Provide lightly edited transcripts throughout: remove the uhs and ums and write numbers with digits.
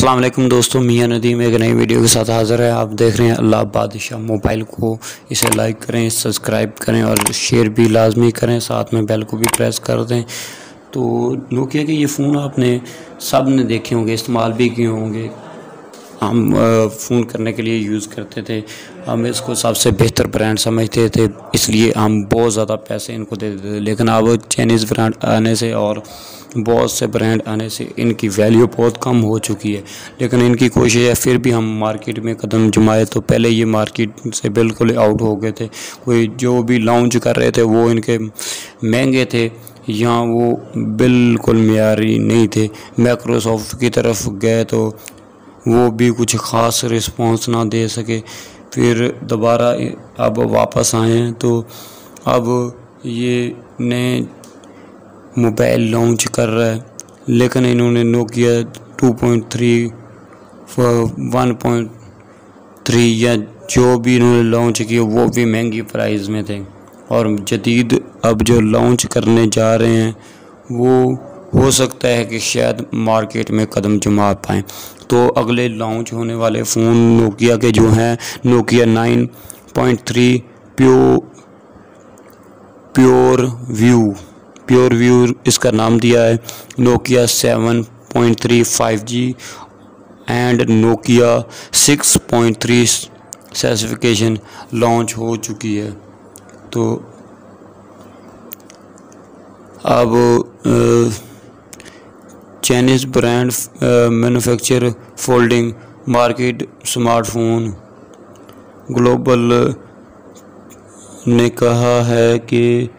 अस्सलाम वालेकुम दोस्तों, मियां नदीम एक नई वीडियो के साथ हाज़िर है। आप देख रहे हैं अल्लाह बादशाह मोबाइल को। इसे लाइक करें, सब्सक्राइब करें और शेयर भी लाजमी करें, साथ में बेल को भी प्रेस कर दें। तो नोकिया के ये फ़ोन आपने सब ने देखे होंगे, इस्तेमाल भी किए होंगे। हम फ़ोन करने के लिए यूज़ करते थे, हम इसको सबसे बेहतर ब्रांड समझते थे, इसलिए हम बहुत ज़्यादा पैसे इनको दे देते थे। लेकिन अब चाइनीज़ ब्रांड आने से और बहुत से ब्रांड आने से इनकी वैल्यू बहुत कम हो चुकी है। लेकिन इनकी कोशिश है फिर भी हम मार्केट में कदम जमाए। तो पहले ये मार्केट से बिल्कुल आउट हो गए थे, कोई जो भी लॉन्च कर रहे थे वो इनके महंगे थे या वो बिल्कुल मियारी नहीं थे। माइक्रोसॉफ्ट की तरफ गए तो वो भी कुछ ख़ास रिस्पॉन्स ना दे सके, फिर दोबारा अब वापस आए हैं। तो अब ये नए मोबाइल लॉन्च कर रहा है, लेकिन इन्होंने नोकिया 2.3 1.3 या जो भी इन्होंने लॉन्च किया वो भी महंगी प्राइस में थे। और जदीद अब जो लॉन्च करने जा रहे हैं वो हो सकता है कि शायद मार्केट में कदम जमा पाएँ। तो अगले लॉन्च होने वाले फ़ोन नोकिया के जो हैं, नोकिया 9.3 प्योर व्यू इसका नाम दिया है, Nokia 7.3 5G and Nokia 6.3 specification launch हो चुकी है। तो अब Chinese brand manufacture folding market smartphone global ने कहा है कि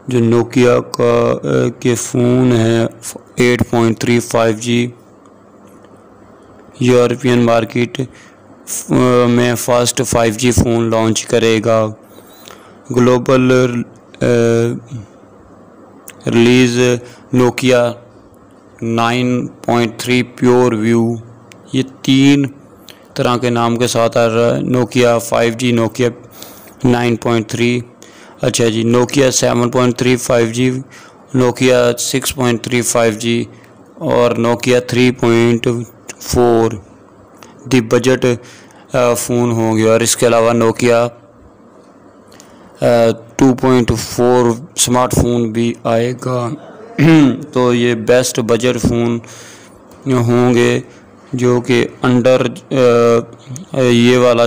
जो नोकिया के फ़ोन है 8.3 5G यूरोपियन मार्केट में फर्स्ट 5G फ़ोन लॉन्च करेगा। Global release Nokia 9.3 pure view, ये 3 तरह के नाम के साथ आ रहा है। नोकिया 5G, नोकिया 9.3, अच्छा जी, नोकिया 7.3 5G, नोकिया 6.3 5G और नोकिया 3.4 दी बजट फ़ोन होंगे। और इसके अलावा नोकिया 2.4 स्मार्टफोन भी आएगा। तो ये बेस्ट बजट फ़ोन होंगे जो कि अंडर ये वाला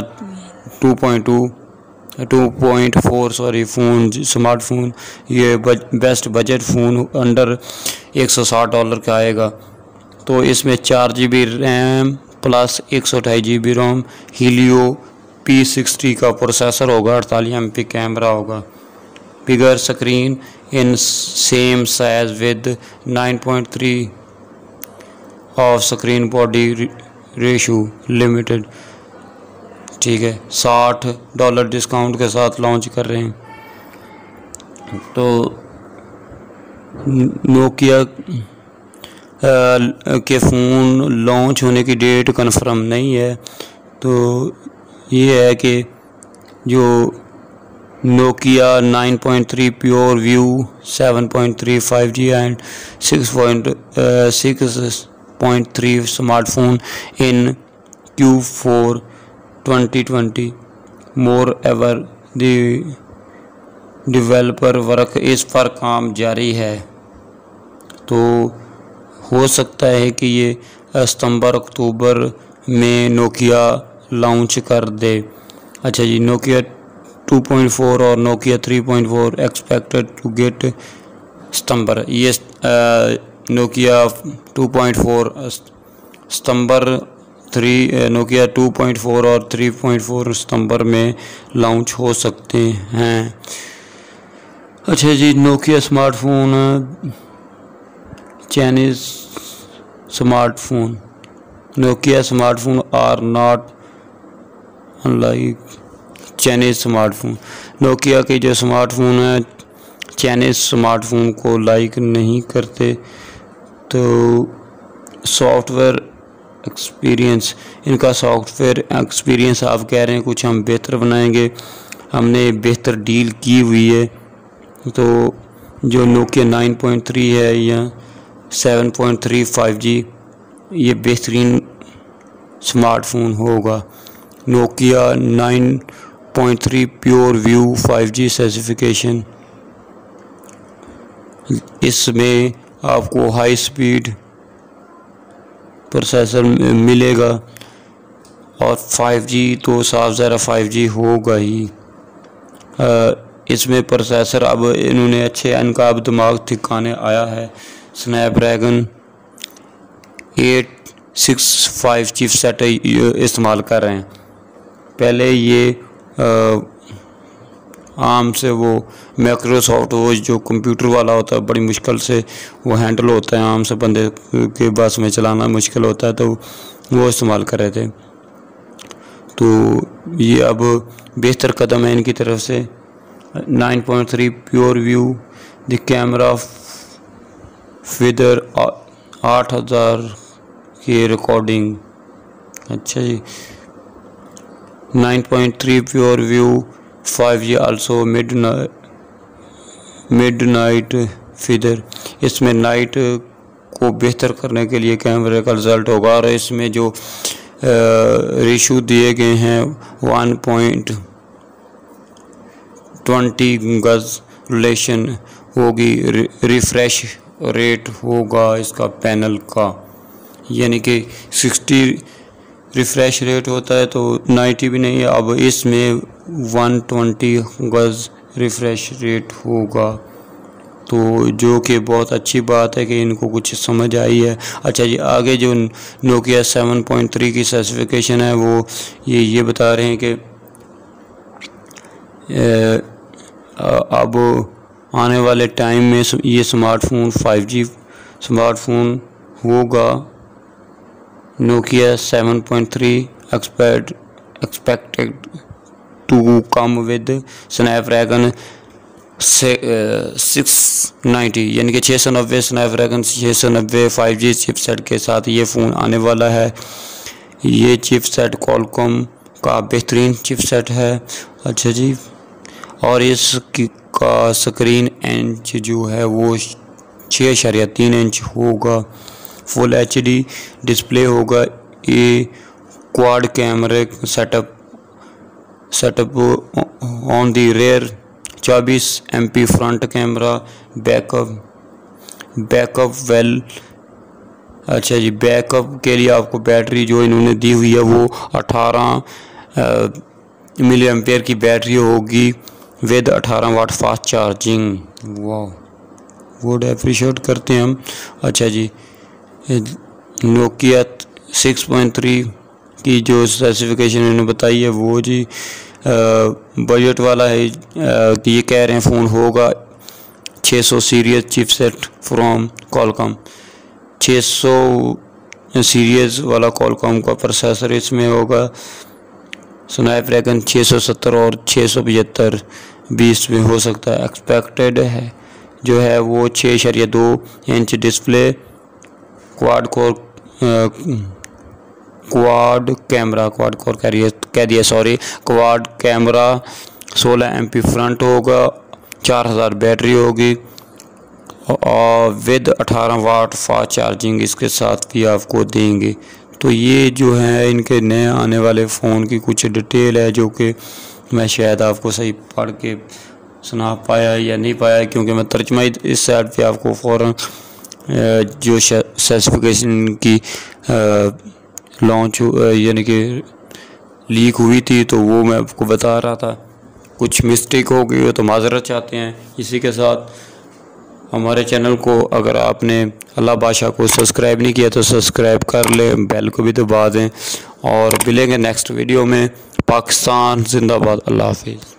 2.4 फ़ोन स्मार्टफोन, ये बेस्ट बजट फ़ोन अंडर $160 का आएगा। तो इसमें 4GB रैम प्लस 128GB रोम, हीलियो P60 का प्रोसेसर होगा, 48 MP कैमरा होगा, bigger screen in same size with 9.3 of screen body ratio limited. ठीक है, $60 डिस्काउंट के साथ लॉन्च कर रहे हैं। तो नोकिया के फ़ोन लॉन्च होने की डेट कन्फर्म नहीं है। तो ये है कि जो Nokia 9.3 pure view, 7.3 5G and 6.3 smartphone in Q4 2020 more ever the developer work, इस पर काम जारी है। तो हो सकता है कि ये सितंबर अक्टूबर में नोकिया लॉन्च कर दे। अच्छा जी, नोकिया 2.4 और नोकिया 3.4 एक्सपेक्टेड टू गेट सितंबर। ये नोकिया 2.4 सितंबर, नोकिया 2.4 और 3.4 सितंबर में लॉन्च हो सकते हैं। अच्छा जी, Nokia smartphone, Chinese smartphone, Nokia smartphone are not unlike Chinese smartphone. Nokia के जो स्मार्टफोन हैं चाइनीज़ स्मार्टफोन को लाइक नहीं करते। तो सॉफ्टवेयर एक्सपीरियंस, इनका सॉफ्टवेयर एक्सपीरियंस आप कह रहे हैं कुछ हम बेहतर बनाएंगे, हमने बेहतर डील की हुई है। तो जो नोकिया 9.3 है या 7.3 5G ये बेहतरीन स्मार्टफोन होगा। Nokia 9.3 pure view 5G certification. इसमें आपको हाई स्पीड प्रोसेसर मिलेगा और 5G तो साफ ज़रा 5G होगा ही। इसमें प्रोसेसर अब इन्होंने अच्छे, इनका अब दिमाग ठिकाने आया है। स्नैपड्रैगन 865 चिपसेट इस्तेमाल कर रहे हैं। पहले ये आम से वो माइक्रोसॉफ्ट वो जो कंप्यूटर वाला होता है, बड़ी मुश्किल से वो हैंडल होता है, आम से बंदे के बस में चलाना मुश्किल होता है, तो वो इस्तेमाल कर रहे थे। तो ये अब बेहतर कदम है इनकी तरफ से। 9.3 pure view, the camera feather 8000 की रिकॉर्डिंग। अच्छा जी। 9.3 pure view 5G also midnight feather. इसमें नाइट को बेहतर करने के लिए कैमरे का रिजल्ट होगा और इसमें जो रेशो दिए गए हैं 1.20 गज रिलेशन होगी। रिफ्रेश रेट होगा इसका पैनल का, यानी कि 60 रिफ्रेश रेट होता है तो 90 भी नहीं है, अब इसमें 120 गज रिफ्रेश रेट होगा। तो जो कि बहुत अच्छी बात है कि इनको कुछ समझ आई है। अच्छा जी, आगे जो नोकिया 7.3 की स्पेसिफिकेशन है वो ये बता रहे हैं कि अब आने वाले टाइम में ये स्मार्टफोन 5G स्मार्टफोन होगा। Nokia 7.3 expected to come with Snapdragon 690 यानी कि 690 स्नैपड्रैगन 690 5G चिपसेट के साथ ये फ़ोन आने वाला है। ये चिपसेट क्वालकॉम का बेहतरीन चिपसेट है। अच्छा जी, और इसका स्क्रीन इंच जो है वो 6.3 इंच होगा। फुल HD डिस्प्ले होगा। ये क्वाड कैमरे setup on the rear 24 MP front camera. Backup well. अच्छा जी, बैकअप के लिए आपको बैटरी जो इन्होंने दी हुई है वो 18 मिली एम्पेयर की बैटरी होगी विद 18 वाट फास्ट चार्जिंग। वाह, गुड एप्रिशिएट करते हैं हम। अच्छा जी, नोकिया 6.3 की जो स्पेसिफिकेशन इन्होंने बताई है वो जी बजट वाला है कि ये कह रहे हैं फ़ोन होगा 600 series chipset from Qualcomm. 600 series वाला क्वालकॉम का प्रोसेसर इसमें होगा। स्नैपड्रैगन 670 और 675 बीच में हो सकता है। एक्सपेक्टेड है जो है वो 6.2 inch display. Quad camera 16 MP front होगा। 4000 बैटरी होगी और विद 18 वाट फास्ट चार्जिंग इसके साथ भी आपको देंगे। तो ये जो है इनके नए आने वाले फ़ोन की कुछ डिटेल है जो कि मैं शायद आपको सही पढ़ के सुना पाया या नहीं पाया, क्योंकि मैं तर्जुमा इस साइड पे आपको फ़ौरन जो स्पेसिफिकेशन की लॉन्च यानी कि लीक हुई थी तो वो मैं आपको बता रहा था। कुछ मिस्टेक हो गई हो तो माजरत चाहते हैं। इसी के साथ हमारे चैनल को अगर आपने अल्लाह बादशाह को सब्सक्राइब नहीं किया तो सब्सक्राइब कर लें, बेल को भी दबा दें और मिलेंगे नेक्स्ट वीडियो में। पाकिस्तान जिंदाबाद। अल्लाह हाफिज़।